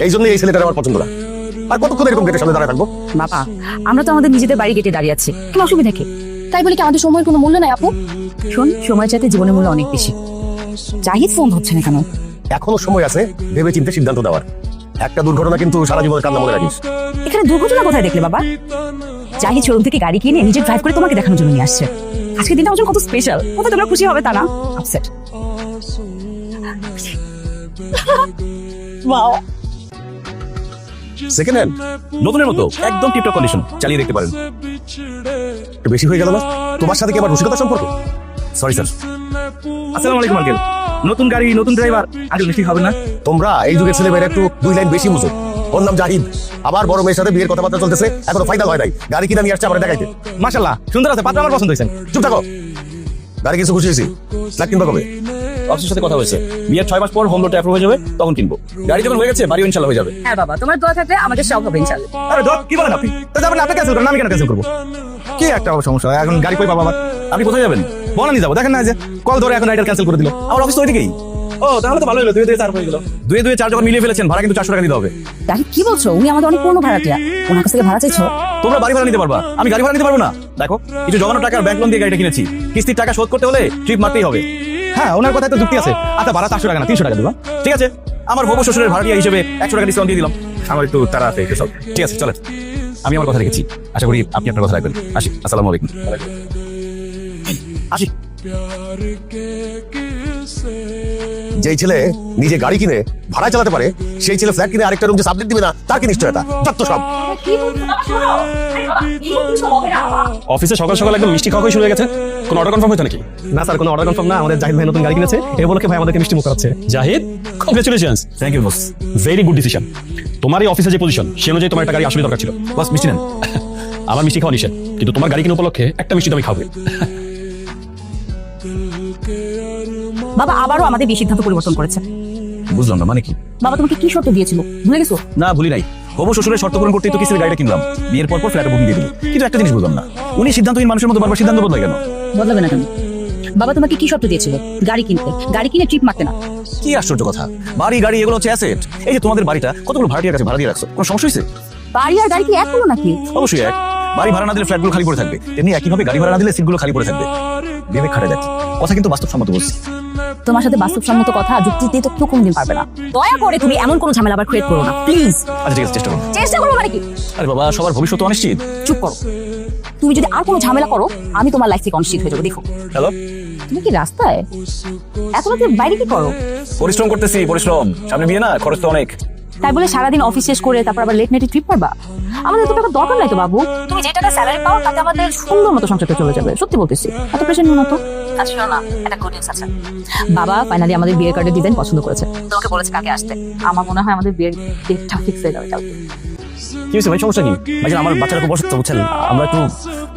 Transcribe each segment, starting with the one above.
এই জন্য এই ছেলেটা আমার পছন্দ না। আর কতক্ষণ এরকম গেটের সামনে দাঁড়ায় থাকবো? বাবা, আমরা তো আমাদের নিজেদের বাড়ি গেটে দাঁড়িয়ে আছি, কোনো অসুবিধা কি? তাই বলে কি আমাদের সময়ের কোনো মূল্য নাই আপু? শোন, সময়ের চাইতে জীবনের মূল্য অনেক বেশি। জাহিদ ফোন হচ্ছে না কেন? এখনো সময় আছে ভেবে চিন্তে সিদ্ধান্ত দেওয়ার। একটা দুর্ঘটনা কিন্তু সারা জীবনের কান্না মনে রাখিস। এখানে দুর্ঘটনা কোথায় দেখলে বাবা? জাহিদ শোরুম থেকে গাড়ি কিনে নিজে ড্রাইভ করে তোমাকে দেখানোর জন্য নিয়ে আসছে। আজকের দিনটা আমার জন্য কত স্পেশাল, কোথায় তোমরা খুশি হবে তা না? আপসেট। ওয়াও, সেকেন্ড হ্যান্ড নতুনের মতো একদম টিপটপ কন্ডিশন, চালিয়ে দেখতে পারেন। একটু বেশি হয়ে গেল না? তোমার সাথে কি আবার রসিকতা সম্পর্ক? Sorry sir. আসসালামু আলাইকুম আঙ্কেল। নতুন গাড়ি, নতুন ড্রাইভার, আঙ্কেল মিষ্টি হবে না? তোমরা এই যুগের ছেলে মেয়েরা একটু দুই লাইন বেশি বুঝো। ওর নাম জাহিদ, আবার বড় মেয়ের সাথে বিয়ের কথাবার্তা চলতেছে, এখনো ফাইনাল হয় নাই। গাড়ি কিনে নিয়ে আসছে আমার দেখাইতে। মাশাআল্লাহ, সুন্দর আছে, পাত্র আমার পছন্দ হয়েছে। চুপ থাকো। গাড়ি কিছু খুশি হয়েছি, ফ্ল্যাট কিনবা কবে? অফিসের সাথে কথা হয়েছে, বিয়ের 6 মাস পর হোম লোনটা অ্যাপ্রুভ হয়ে যাবে, তখন কিনবো। গাড়ি যখন হয়ে গেছে, বাড়িও ইনশাআল্লাহ হয়ে যাবে। হ্যাঁ বাবা, তোমার দোয়া থাকলে আমাদের সব হবে ইনশাআল্লাহ। আরে দোস্ত, কি বলেন আপনি? তো যাবেন আপনি, ক্যান্সেল করেন, আমি কেন ক্যান্সেল করবো? কি একটা সমস্যা, এখন গাড়ি কই পাবো আবার? আপনি কোথায় যাবেন? বনানি যাবো, দেখেন না যে কল ধরে এখন রাইডার ক্যান্সেল করে দিল। আমার অফিস তো ওইদিকেই। ও তাহলে তো ভালো হলো, 2 4 হয়ে গেল। 2 4 যখন মিলিয়ে ফেলেছেন, ভাড়া কিন্তু 400 টাকা দিতে হবে। জাহিদ কি বলছো? উনি আমাদের অনেক পুরনো ভাড়াটিয়া, ওনার কাছ থেকে ভাড়া চাইছো? তোমরা বাড়ি ভাড়া নিতে পারবা, আমি গাড়ি ভাড়া নিতে পারবো না। দেখো, কিছু জমানো টাকার ব্যাংক লোন দিয়ে গাড়িটা কিনেছি, কিস্তির টাকা শোধ করতে হলে ট্রিপ মারতেই হবে। হ্যাঁ, ওনার কথায় তো যুক্তি আছে। আচ্ছা, ভাড়া 400 টাকা না 300 টাকা দিবা? ঠিক আছে, আমার হবু শ্বশুরের ভাড়াটিয়া হিসেবে 100 টাকা ডিসকাউন্ট দিয়ে দিলাম। আমার একটু তাড়া আছে, একটু সব ঠিক আছে, চলেন। আমি আমার কথা রেখেছি, আশা করি আপনি আপনার কথা রাখবেন। আসি, আসসালামু আলাইকুম। আসি। যেই ছেলে নিজে গাড়ি কিনে ভাড়া চালাতে পারে, সেই ছেলে ফ্ল্যাট কিনে আরেকটা রুম যে সাবলেট দিবে না, তার কি নিশ্চয়তা? যত সব অফিসে সকাল সকাল একদম মিষ্টি খাওয়া শুরু হয়ে গেছে। কোনো অর্ডার কনফার্ম হয়েছে নাকি? না স্যার, কোনো অর্ডার কনফার্ম না। আমাদের জাহিদ ভাই নতুন গাড়ি কিনেছে, এই বলে ভাই আমাদেরকে মিষ্টি মুখ করাচ্ছে। Zahid, congratulations. Thank you boss, very good decision. তোমার এই অফিসে যে পজিশন, সে অনুযায়ী তোমার একটা গাড়ি আসলে দরকার ছিল। বস, মিষ্টি নেন। আমার মিষ্টি খাওয়া নিষেধ, কিন্তু তোমার গাড়ি কিনে উপলক্ষে একটা মিষ্টি তুমি খাবে। বাবা আবারও আমাদের বিয়ে সিদ্ধান্ত পরিবর্তন করেছে। বুঝলাম না, মানে কি? বাবা তোমাকে কি শর্ত দিয়েছিল, ভুলে গেছো? না, ভুলি নাই। হবু শ্বশুরের শর্ত পূরণ করতেই তো কিসের গাড়িটা কিনলাম, বিয়ের পর ফ্ল্যাটে বুকিং দিয়ে দিল। কিন্তু একটা জিনিস বুঝলাম না, উনি সিদ্ধান্তহীন মানুষের মতো বারবার সিদ্ধান্ত বদলায় কেন? বদলাবে না কেন? বাবা তোমাকে কি শর্ত দিয়েছিল? গাড়ি কিনতে, গাড়ি কিনে ট্রিপ মারতে না। কি আশ্চর্য কথা, বাড়ি গাড়ি এগুলো হচ্ছে অ্যাসেট। এই যে তোমাদের বাড়িটা কতগুলো ভাড়াটিয়ার কাছে ভাড়া দিয়ে রাখছো, কোনো সমস্যা হয়েছে? বাড়ি আর গাড়ি কি এক হলো নাকি? অবশ্যই এক। বাড়ি ভাড়া না দিলে ফ্ল্যাটগুলো খালি পড়ে থাকবে, তেমনি একইভাবে গাড়ি ভাড়া না দিলে সিটগুলো খালি পড়ে থাকবে। ভেবে খাটে যাচ্ছে, কথা কিন্তু বাস্তবসম্মত বলছি। তোমার সাথে বাস্তবসম্মত কথা যুক্তি দিয়ে তো কেউ কোনদিন পারবে না। দয়া করে তুমি এমন কোনো ঝামেলা আবার ক্রিয়েট করো না, প্লিজ। আচ্ছা ঠিক আছে, চেষ্টা করো। চেষ্টা করবো মানে কি? আরে বাবা, সবার ভবিষ্যৎ অনিশ্চিত। চুপ করো। তুমি যদি আর কোনো ঝামেলা করো, আমি তোমার লাইফ থেকে অনিশ্চিত হয়ে যাবো। দেখো, হ্যালো, তুমি কি রাস্তায় এত রাতে বাইরে কি করো? পরিশ্রম করতেছি, পরিশ্রম। সামনে বিয়ে না, খরচ তো অনেক। তাই বলে সারাদিন অফিস শেষ করে তারপর আবার লেট নাইটে ট্রিপ করবা? আমাদের তো টাকা দরকার নাই তো বাবু। তুমি যে টাকা স্যালারি পাও তাতে আমাদের সুন্দর মতো সংসারটা চলে যাবে। সত্যি বলতেছি, এত প্রেশার নিও না তো। আচ্ছা শোনো না, একটা গুড নিউজ আছে। বাবা ফাইনালি আমাদের বিয়ের কার্ডের ডিজাইন পছন্দ করেছে। তোমাকে বলেছে কাকে আসতে। আমার মনে হয় আমাদের বিয়ের ডেটটা ফিক্স হয়ে যাবে কালকে। কি হয়েছে ভাই, সমস্যা কি? ভাই আমার বাচ্চারা খুব অসুস্থ, বুঝছেন? আমরা একটু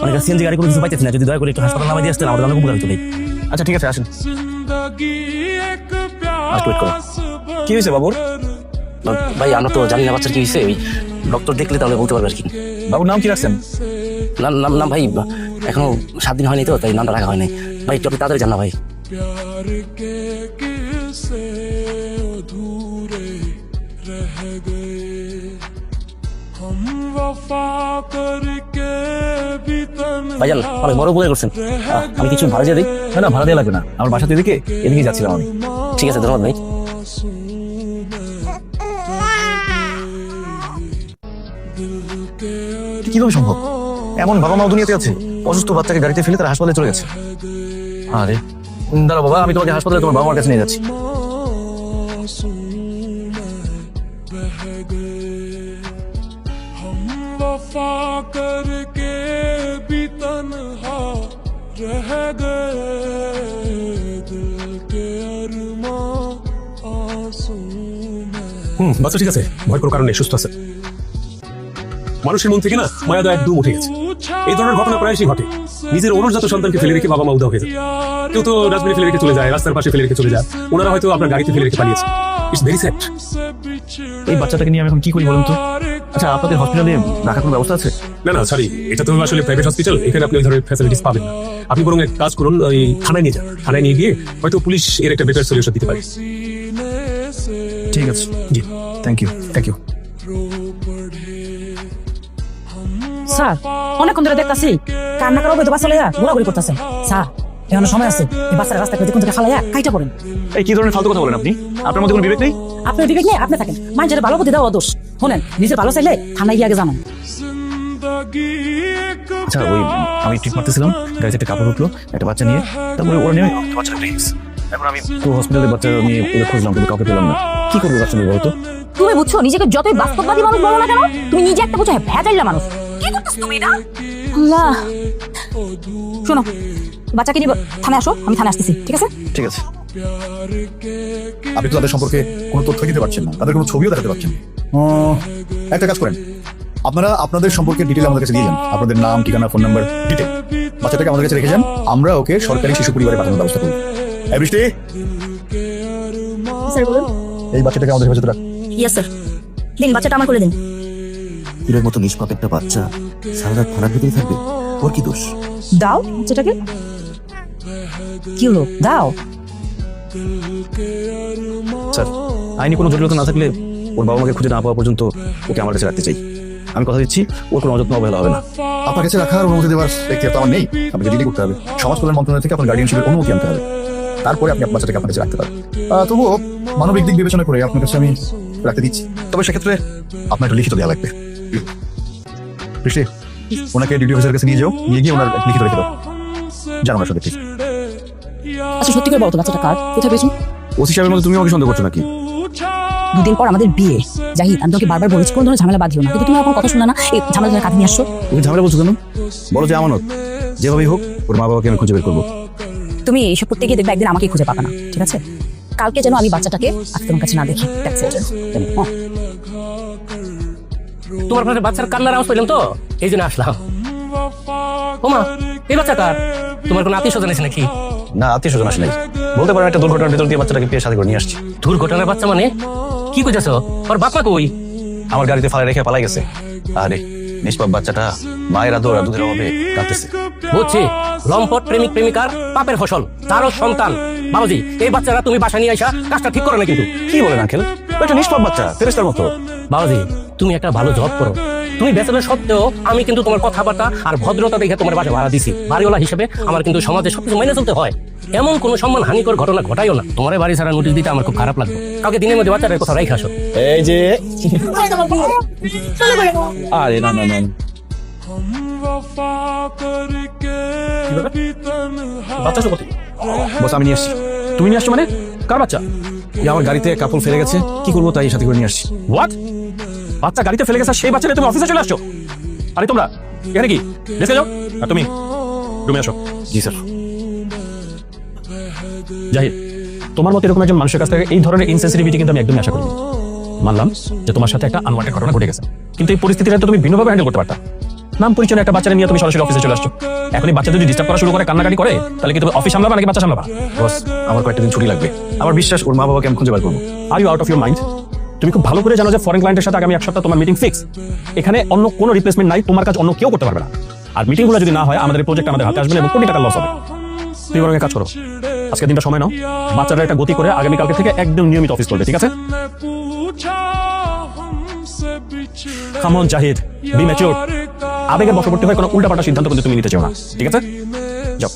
অনেক সিএনজি গাড়ি করে কিছু পাইতেছি না, যদি দয়া করে একটু হাসপাতাল নামে দিয়ে আসতেন, আমাদের অনেক উপকার হতো। আচ্ছা ঠিক আছে, আসেন। ওয়েট করো। কি হয়েছে বাবুর? ভাই আমরা তো জানি না বাচ্চার কি হয়েছে, ওই ডক্টর দেখলে তাহলে বলতে পারবে আর কি। বাবুর নাম কি রাখছেন? নাম ভাই এখনো 7 দিন হয়নি তো, তাই নামটা রাখা হয়নি। ভাই একটু আপনি তাড়াতাড়ি জান না ভাই। ভাইজান অনেক বড় ভুল করছেন, আমি কিছু ভাড়া দিয়ে দিই? না না, ভাড়া দেওয়া লাগবে না, আমার বাসাতে এদিকে যাচ্ছিলাম আমি। ঠিক আছে, ধন্যবাদ ভাই। কিভাবে সম্ভব? এমন বাবা মাও দুনিয়াতে আছে, অসুস্থ বাচ্চাকে গাড়িতে ফেলে তারা হাসপাতালে চলে গেছে। আরে দাঁড়াও বাবা, আমি তোমাকে হাসপাতালে তোমার বাবা মার কাছে নিয়ে যাচ্ছি। বাচ্চা ঠিক আছে, ভয় কোনো কারণ নেই, সুস্থ আছে। মানুষের মন থেকে না মায়া দয়া একদম উঠে গেছে। এই ধরনের ঘটনা প্রায়শই ঘটে। নিজের অনুজাত সন্তানকে ফেলে রেখে বাবা মা উধাও হয়ে যায়। কেউ তো ডাস্টবিনে ফেলে রেখে চলে যায়, রাস্তার পাশে ফেলে রেখে চলে যায়। ওনারা হয়তো আপনার গাড়িতে ফেলে রেখে পালিয়েছে। It's very sad. এই বাচ্চাটাকে নিয়ে আমি এখন কি করি বলুন তো? আচ্ছা, আপনাদের হসপিটালে রাখার কোনো ব্যবস্থা আছে? না না সরি, এটা তো আসলে প্রাইভেট হসপিটাল, এখানে আপনি ওই ধরনের ফ্যাসিলিটিস পাবেন না। আপনি বরং এক কাজ করুন, ওই থানায় নিয়ে যান। থানায় নিয়ে গিয়ে হয়তো পুলিশ এর একটা বেটার সলিউশন দিতে পারে। ঠিক আছে, জি। Thank you thank you. Sir অনেকক্ষণ ধরে দেখতাছি কান্না করা হবে তো বাচ্চা লাইয়া ঘোরাঘুরি করতেছে। স্যার এখনো সময় আছে, এই বাচ্চারা রাস্তা করে কোন থেকে ফালাইয়া কাইটা পড়েন। এই কি ধরনের ফালতু কথা বলেন আপনি? আপনার মধ্যে কোনো বিবেক নেই? আপনার বিবেক নেই, আপনি থাকেন মানুষের ভালো বুদ্ধি দেওয়া দোষ। শোনেন, নিজের ভালো চাইলে থানায় গিয়ে আগে জানান। আচ্ছা ওই আমি ট্রিপ মারতেছিলাম, গাড়িতে একটা কাপড় উঠলো একটা বাচ্চা নিয়ে, তারপরে ওরা নিয়ে বাচ্চাটা রেখে গেছে। এখন আমি তো হসপিটালে বাচ্চা নিয়ে ওদের খুঁজলাম কিন্তু কাউকে পেলাম না। কি করবো বাচ্চা নিয়ে বলতো? তুমি বুঝছো নিজেকে যতই বাস্তববাদী মানুষ বলো না কেন, তুমি নিজে একটা বুঝছো ভেজাইলা মানুষ। কি করতেছ তুমি এটা? আল্লাহ, শোনো বাচ্চাকে নিয়ে থানায় আসো, আমি থানায় আসতেছি, ঠিক আছে? ঠিক আছে। আপনি তো তাদের সম্পর্কে কোনো তথ্য দিতে পারছেন না, তাদের কোনো ছবিও দেখাতে পারছেন না। একটা কাজ করেন, আপনারা আপনাদের সম্পর্কে ডিটেল আমাদের কাছে দিয়ে যান, আপনাদের নাম, ঠিকানা, ফোন নাম্বার, ডিটেল। বাচ্চাটাকে আমাদের কাছে রেখে যান, আমরা ওকে সরকারি শিশু পরিবারে পাঠানোর ব্যবস্থা করব। এই বৃষ্টি, স্যার বলুন। এই বাচ্চাটাকে আমাদের কাছে রাখ। ইয়েস স্যার, দিন বাচ্চাটা আমার করে দিন। তীরের মতো নিষ্পাপ একটা বাচ্চা সারা রাত থানার ভিতরে থাকবে, ওর কি দোষ? দাও বাচ্চাটাকে। কি হলো, দাও। স্যার আইনি কোনো জটিলতা না থাকলে ওর বাবা মাকে খুঁজে না পাওয়া পর্যন্ত ওকে আমার কাছে রাখতে চাই। আমি কথা দিচ্ছি ওর কোনো অযত্ন অবহেলা হবে না। আপনার কাছে রাখার অনুমতি দেওয়ার ব্যক্তিগত আমার নেই, আপনাকে ডিলি করতে হবে। সমাজ কল্যাণ মন্ত্রণালয় থেকে আপনার গার্ডিয়ানশিপের অনুমতি আনতে হবে, তারপরে আপনি আপনার বাচ্চাটাকে আপনার কাছে রাখতে পারবেন। তবুও মানবিক দিক বিবেচনা করে আপনার কাছে আমি রাখতে দিচ্ছি, তবে সেক্ষেত্রে আপনার একটা লিখিত দেওয়া লাগবে। বৃষ্টি, ওনাকে ডিউটি অফিসারের কাছে নিয়ে যাও, নিয়ে গিয়ে ওনার লিখিত রেখে দাও। জানো না সত্যি। আচ্ছা সত্যি করে বলো তো বাচ্চাটা কার, কোথায় পেয়েছো? ওসি সাহেবের মধ্যে তুমি আমাকে সন্দেহ করছো নাকি? দুদিন পর আমাদের বিয়ে। জাহিদ, আমি তোকে বারবার বলেছি কোন ধরনের ঝামেলা বাঁধিও না, কিন্তু তুমি এখন কথা শুনে না, এই ঝামেলা কাঁধে নিয়ে আসছো। তুমি ঝামেলা বলছো কেন? বলো যে আমানত, যেভাবেই হোক ওর মা বাবাকে আমি খুঁজে বের করবো। তুমি এইসব করতে গিয়ে দেখবে একদিন আমাকে খুঁজে পাবে না, ঠিক আছে? কালকে যেন আমি বাচ্চাটাকে আর তোমার কাছে না দেখি। তোমার পাশে বাচ্চার কান্নার আওয়াজ পেলাম তো, এই জন্য আসলাম। ওমা, এই বাচ্চা কার? তোমার কোনো আত্মীয় স্বজন আছে নাকি? না, আত্মীয় স্বজন আসে নাই, বলতে পারেন একটা দুর্ঘটনার ভিতর দিয়ে বাচ্চাটাকে পেয়ে সাথে করে নিয়ে আসছি। দুর্ঘটনার বাচ্চা মানে কি কইতাছ? ওর বাপ মা কই? আমার গাড়িতে ফালা রেখে পালাই গেছে। আরে নিষ্পাপ বাচ্চাটা মায়ের আদর আর দুধের অভাবে কাঁদতেছে। বুঝছি, লম্পট প্রেমিক প্রেমিকার পাপের ফসল, তারও সন্তান। বাবাজি, এই বাচ্চারা তুমি বাসা নিয়ে আসা কাজটা ঠিক করো না কিন্তু। কি বলেন আঙ্কেল? একটা নিষ্পাপ বাচ্চা, ফেরেশতার মতো। বাবাজি, তুমি একটা ভালো জব করো। তুমি বেতনের সত্ত্বেও আমি কিন্তু তোমার কথাবার্তা আর ভদ্রতা দেখে তোমার বাসা ভাড়া দিছি। বাড়িওয়ালা হিসেবে আমার কিন্তু সমাজে সবকিছু মেনে চলতে হয়। এমন কোনো সম্মান হানিকর ঘটনা ঘটাইও না। তোমার বাড়ি ছাড়া নোটিশ দিতে আমার খুব খারাপ লাগবে। কালকে দিনের মধ্যে বাচ্চাটার কথা রাইখে আসো। এই যে আরে না না না, বাচ্চা আসো কোথায়? বস আমি নিয়ে আসছি। তুমি নিয়ে আসছো মানে? কার বাচ্চা? এই আমার গাড়িতে কাপড় ফেলে গেছে, কি করবো তাই সাথে করে নিয়ে আসছি। হোয়াট? বাচ্চা গাড়িতে ফেলে গেছে, সেই বাচ্চাটা তুমি অফিসে চলে আসছো? আরে তোমরা এখানে কি ডেস্কে যাও, আর তুমি রুমে আসো। জি স্যার। জাহিদ, তোমার মতো এরকম একজন মানুষের কাছ থেকে এই ধরনের ইনসেনসিটিভিটি কিন্তু আমি একদমই আশা করিনি। মানলাম যে তোমার সাথে একটা আনওয়ান্টেড ঘটনা ঘটে গেছে, কিন্তু এই পরিস্থিতিটা তো তুমি ভিন্নভাবে হ্যান্ডেল করতে পারতা। নাম পরিচয় একটা বাচ্চা নিয়ে তুমি সরাসরি অফিসে চলে আসছো। এখন এই বাচ্চা যদি ডিস্টার্ব করা শুরু করে, কান্নাকাটি করে, তাহলে কি তুমি অফিস সামলাবা নাকি বাচ্চা সামলাবা? বস, আমার কয়েকটা দিন ছুটি লাগবে। আমার বিশ্বাস ওর মা বাবাকে আমি খুঁজে বার করবো। Are you out of your mind? তুমি খুব ভালো করে জানো যে ফরেন ক্লায়েন্টের সাথে আগামী এক সপ্তাহ তোমার মিটিং ফিক্স। এখানে অন্য কোনো রিপ্লেসমেন্ট নাই, তোমার কাজ অন্য কেউ করতে পারবে না। আর মিটিংগুলো যদি না হয়, আমাদের প্রজেক্ট আমাদের হাতে আসবে এবং কোটি টাকা লস হবে। তুমি বরং কাজ করো, আজকে দিনটা সময় নাও, বাচ্চাটা একটা গতি করে আগামীকালকে থেকে একদম নিয়মিত অফিস করবে, ঠিক আছে? Come on Zahid, be matured. আবেগের বশবর্তী হয়ে কোনো উল্টাপাল্টা সিদ্ধান্ত কিন্তু তুমি নিতে চাও না, ঠিক আছে? যাও।